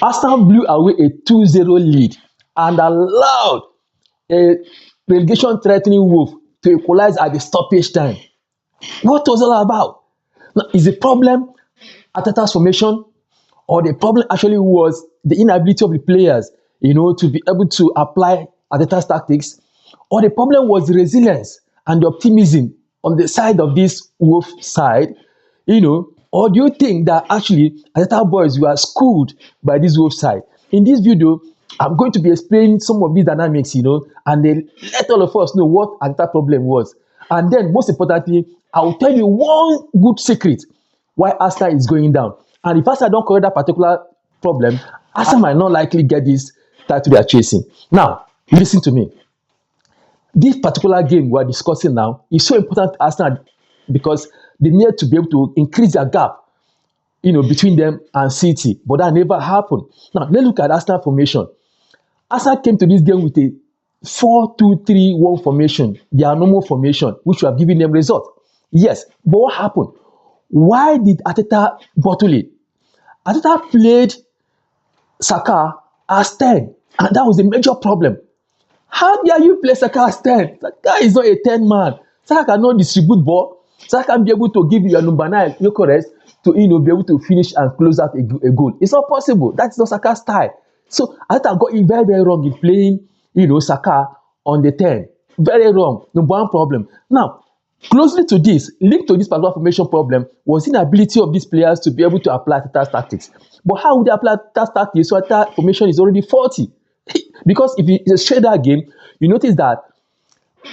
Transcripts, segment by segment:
Arsenal blew away a 2-0 lead and allowed a relegation threatening Wolf to equalize at the stoppage time. What was it all about? Now, is the problem Arteta's formation, or the problem actually was the inability of the players, to be able to apply Arteta's tactics, or the problem was the resilience and the optimism on the side of this Wolf side, or do you think that actually Arteta boys were schooled by this Wolf side? In this video, I'm going to be explaining some of these dynamics, and then let all of us know what Arteta problem was. And then, most importantly, I will tell you one good secret why Arsenal is going down. And if Arsenal don't correct that particular problem, Arsenal might not likely get this title they are chasing. Now, listen to me. This particular game we are discussing now is so important to Arsenal because they need to be able to increase their gap, between them and City. But that never happened. Now, let's look at Arsenal formation. Arsenal came to this game with a 4-2-3-1 formation, their normal formation, which would have given them result. Yes, but what happened? Why did Arteta bottle it? Arteta played Saka as 10, and that was the major problem. How dare you play Saka as 10? Saka is not a 10 man. Saka cannot distribute ball. Saka can be able to give you a number 9, correct, to be able to finish and close out a goal. It's not possible. That's not Saka's style. So Arteta got it very, very wrong in playing, Saka on the 10. Very wrong. Number one problem. Now, closely to this, linked to this particular formation problem, was the inability of these players to be able to apply Arteta's tactics. But how would they apply Arteta's tactics? So Arteta's formation is already 40. Because if you share that game, you notice that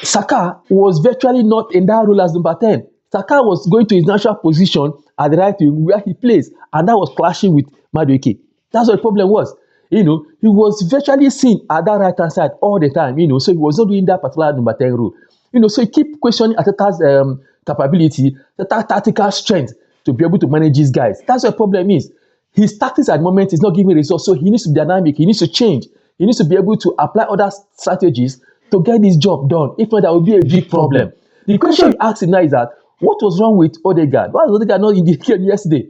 Saka was virtually not in that role as number 10. Saka was going to his natural position at the right wing where he plays, and that was clashing with Madueke. That's what the problem was. He was virtually seen at that right-hand side all the time, so he was not doing that particular number 10 role. So he keep questioning Arteta's capability, the tactical strength to be able to manage these guys. That's what the problem is. His tactics at the moment is not giving results, so he needs to be dynamic, he needs to change. He needs to be able to apply other strategies to get this job done. If not, that will be a big problem. The question you ask him now is that, what was wrong with Odegaard? Why was Odegaard not in the game yesterday?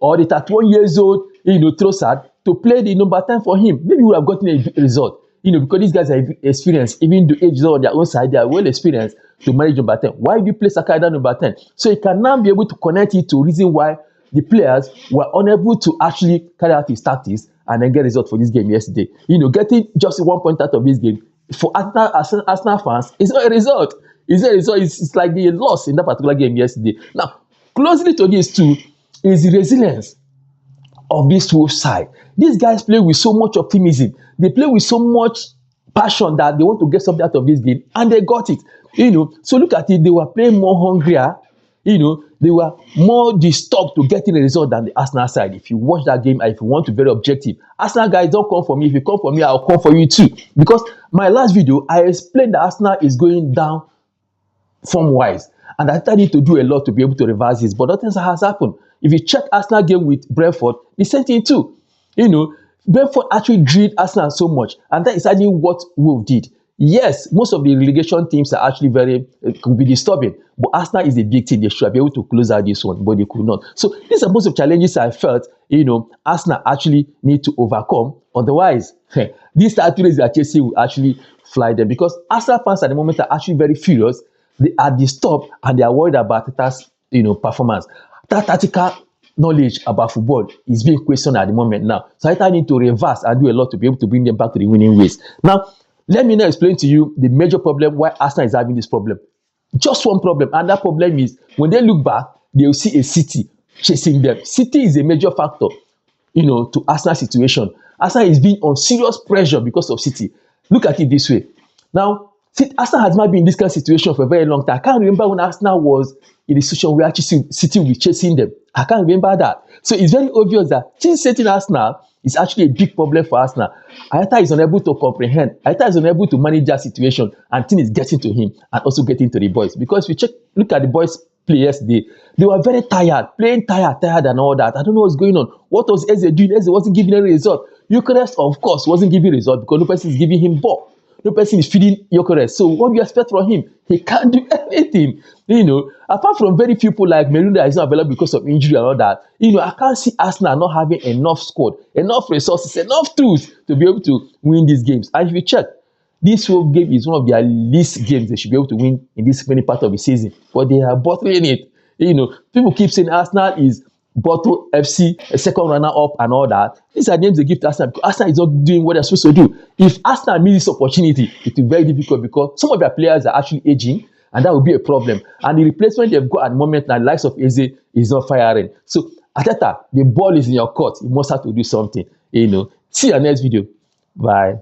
Or the 31 years old, Trossard, to play the number 10 for him. Maybe he would have gotten a result. Because these guys are experienced, even the age on their own side, they are well experienced to manage number 10. Why do you play Saka at number 10? So he can now be able to connect it to reason why the players were unable to actually carry out his tactics and then get result for this game yesterday. Getting just 1 point out of this game for Arsenal fans is not a result. It's a result. It's like they lost in that particular game yesterday. Now, closely to this too is the resilience of this Wolves side. These guys play with so much optimism. They play with so much passion that they want to get something out of this game, and they got it. So look at it. They were playing more hungrier. They were more disturbed to getting a result than the Arsenal side. If you watch that game, and if you want to be very objective, Arsenal guys, don't come for me. If you come for me, I'll come for you too. Because my last video, I explained that Arsenal is going down form-wise, and I need to do a lot to be able to reverse this. But nothing has happened. If you check Arsenal game with Brentford, the same thing too. Brentford actually drilled Arsenal so much, and that is actually what Wolves did. Yes, most of the relegation teams are actually could be disturbing, but Arsenal is a big team. They should be able to close out this one, but they could not. So these are most of the challenges I felt, Arsenal actually need to overcome. Otherwise, these titles they are chasing will actually fly them, because Arsenal fans at the moment are actually very furious. They are disturbed and they are worried about Arteta's, performance. That tactical knowledge about football is being questioned at the moment now. So I need to reverse and do a lot to be able to bring them back to the winning ways. Now, let me now explain to you the major problem why Arsenal is having this problem. Just one problem, and that problem is when they look back, they will see a City chasing them. City is a major factor, to Arsenal's situation. Arsenal is being on serious pressure because of City. Look at it this way. Now, Arsenal has not been in this kind of situation for a very long time. I can't remember when Arsenal was in a situation where actually City will be chasing them. I can't remember that. So it's very obvious that chasing Arsenal is actually a big problem for Arsenal. Arteta is unable to comprehend. Arteta is unable to manage that situation, and things is getting to him and also getting to the boys. Because if you look at the boys play yesterday, they were very tired, playing tired and all that. I don't know what's going on. What was Eze doing? Eze wasn't giving any result. Eucharist, of course, wasn't giving result because no person is giving him ball. no person is feeding Gyökeres. So what do you expect from him? He can't do anything. Apart from very few people like Merino that is not available because of injury and all that, I can't see Arsenal not having enough squad, enough resources, enough tools to be able to win these games. And if you check, this Wolves game is one of their least games they should be able to win in this many part of the season, but they are bottling it. People keep saying Arsenal is bottle FC, a second runner up, and all that. These are names they give to Arsenal because Arsenal is not doing what they're supposed to do. If Arsenal miss this opportunity, it will be very difficult because some of their players are actually aging, and that will be a problem. And the replacement they've got at the moment, now the likes of Eze, is not firing. So, Arteta, the ball is in your court. You must have to do something. See you next video. Bye.